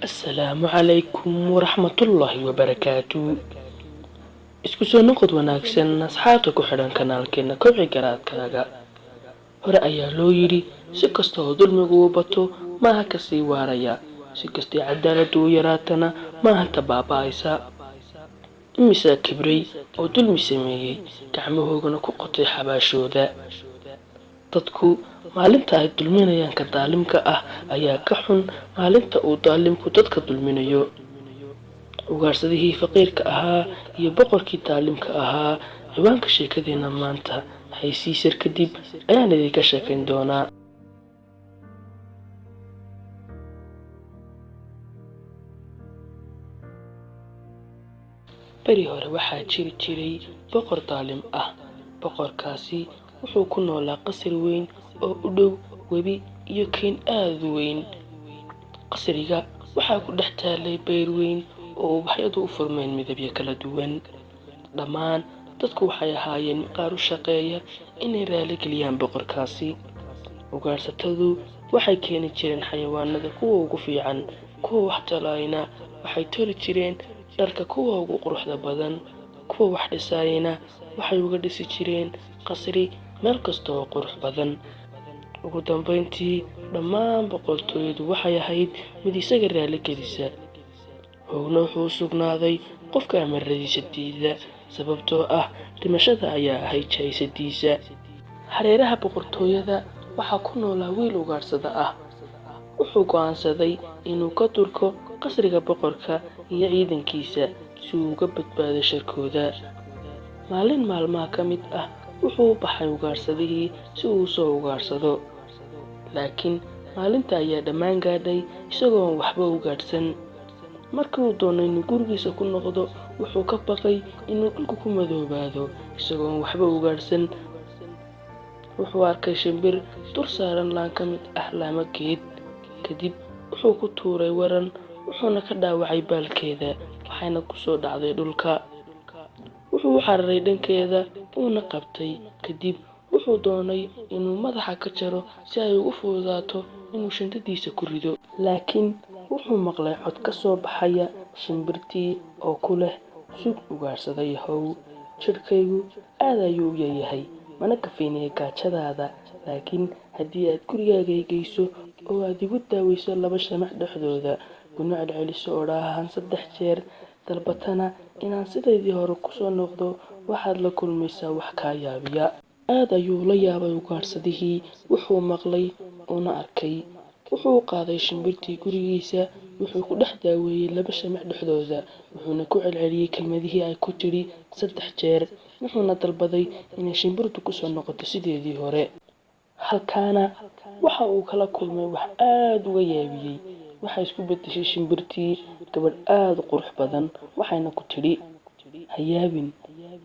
Asalaamu calaykum waraxmatullaahi wabarakaatu. Isku soo noqod wanaagsan asxaabta ku xidhan kanaalkeena kobci garaadkaaga. Hore ayaa loo yidhi si kasta oo dulmigu u bato maaha ka sii waaraya, si kastay cadaaladu u yaraatana maaha ta baaba'aysa. Imisaa kibray oo dulmi sameeyey gacmahoogana ku qotay xabaashooda. Dadku maalinta ay dulminayaan ka daalimka ah ayaa ka xun maalinta uu daalimku dadka dulminayo. Ugaarsadihii faqiirka ahaa iyo boqorkii daalimka ahaa. Ciwaanka sheekadeena maanta haysiisar kadib ayaan idinka sheekayn doonaa. beri hore waxaa jiri jiray boqor daalim ah. Boqorkaasi wuxuu ku noolaa qasri weyn oo u dhow webi iyo kayn aad u weyn. Qasriga waxaa ku dhex taalay beer weyn oo ubaxyadu u furmeen midabyo kala duwan. Dhammaan dadku waxay ahaayeen qaar u shaqeeya inay raali geliyaan boqorkaasi. Ugaarsatadu waxay keeni jireen xayawaanada kuwa ugu fiican, kuwa wax talaayna waxay toli jireen dharka kuwa ugu quruxda badan, kuwa wax dhisaayna waxay uga dhisi jireen qasri meel kasta oo qurux badan. Ugu dambeyntii dhammaan boqortooyadu waxay ahayd mid isaga raali gelisa. Howna wuxuu sugnaaday qofka amaradiisa diida, sababtoo ah dhimashada ayaa ahayd jaysadiisa. Hareeraha boqortooyada waxaa ku noolaa wiil ugaarsada ah. Wuxuu go'aansaday inuu ka durko qasriga boqorka iyo ciidankiisa si uu uga badbaado sharkooda. Maalin maalmaha ka mid ah wuxuu u baxay ugaarsadihii si uu u soo ugaarsado. Laakiin maalinta ayaa dhammaan gaadhay isagoo aan waxba u gaadhsan. Markii uu doonay inuu gurigiisa ku noqdo, wuxuu ka baqay inuu dhulku ku madoobaado isagoo aan waxba u gaadhsan. Wuxuu arkay shimbir dur saaran laan ka mid ah laamo geed. Kadib wuxuu ku tuuray waran, wuxuuna ka dhaawacay baalkeeda, waxayna ku soo dhacday dhulka. Wuxuu u cararay dhankeeda uuna qabtay. Kadib wuxuu doonay inuu madaxa ka jaro si ay ugu fududaato inuu shandadiisa ku rido. Laakiin wuxuu maqlay cod ka soo baxaya shimbirtii oo ku leh, sug ugaarsadeyahow, jidhkaygu aad ayuu u yahay, mana kafeynaya gaajadaada. Laakiin haddii aad gurigaaga geyso oo aad igu daaweyso 2 shamac dhexdooda, kuna celceliso odhaahan 3 jeer, dalbatana inaan sidaydii hore ku soo noqdo, waxaad la kulmaysaa wax kaa yaabiya. Aad ayuu la yaabay ugaarsadihii wuxuu maqlay una arkay. Wuxuu qaaday shimbirtii gurigiisa, wuxuu ku dhex daaweeyey 2 shamac dhexdooda, wuxuuna ku celceliyey kelmadihii ay ku tidhi 3 jeer, wuxuuna dalbaday inay shimbirtu ku soo noqoto sideedii hore. Halkaana waxa uu kala kulmay wax aad uga yaabiyey. Waxay isku beddeshay shimbirtii gabadh aad u qurux badan, waxayna ku tidhi, ha yaabin,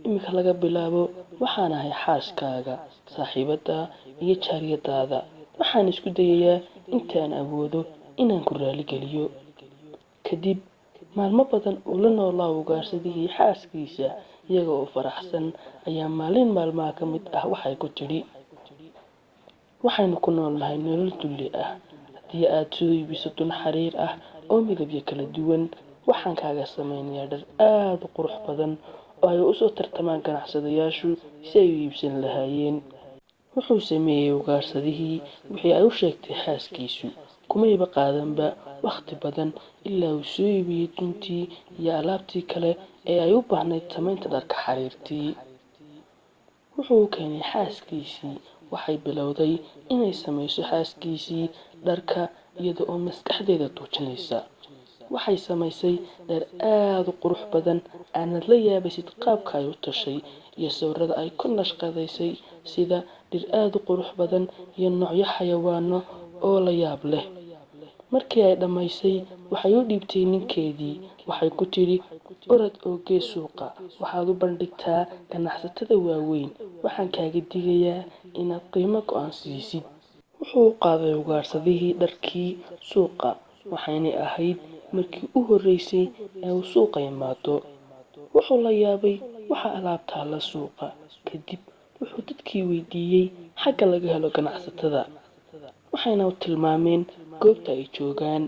imika laga bilaabo waxaan ahay xaaskaaga, saaxiibada iyo jaariyadaada. Waxaan isku dayayaa intaan awoodo inaan ku raali geliyo. Kadib maalmo badan uu la noolaa ugaarsadihii xaaskiisa iyaga oo faraxsan, ayaa maalin maalmaha ka mid ah waxay ku tidhi, waxaynu ku noolnahay nolol dulli ah. Haddii aad soo iibiso dun xariir ah oo midabyo kala duwan, waxaan kaaga samaynayaa dhar aad u qurux badan oo ay u soo tartamaan ganacsadayaashu si ay u iibsan lahaayeen. Wuxuu sameeyey ugaarsadihii wixii ay u sheegtay xaaskiisu. Kumayba qaadanba waqti badan ilaa uu soo iibiyey duntii iyo alaabtii kale ee ay u baahnayd samaynta dharka xariirtii. Wuxuu keenay xaaskiisii. Waxay bilowday inay samayso xaaskiisii dharka iyada oo maskaxdeeda tuujinaysa. Waxay samaysay dhar aad u qurux badan, aanad la yaabaysid qaabka ay u tashay iyo sawirrada ay ku nashqadaysay sida dhir aad u qurux badan iyo noocyo xayawaano oo la yaab leh. Markii ay dhammaysay, waxay u dhiibtay ninkeedii. Waxay ku tidhi, orod oo gee suuqa, waxaad u bandhigtaa ganacsatada waaweyn. Waxaan kaaga digayaa inaad qiimo go'an siisid. Wuxuu u qaaday ugaarsadihii dharkii suuqa, waxaynay ahayd markii u horreysay ee uu suuqa yimaado. Wuxuu la yaabay waxa alaabtaa la suuqa. Kadib wuxuu dadkii weydiiyey xagga laga helo ganacsatada. waxayna u tilmaameen goobta ay joogaan.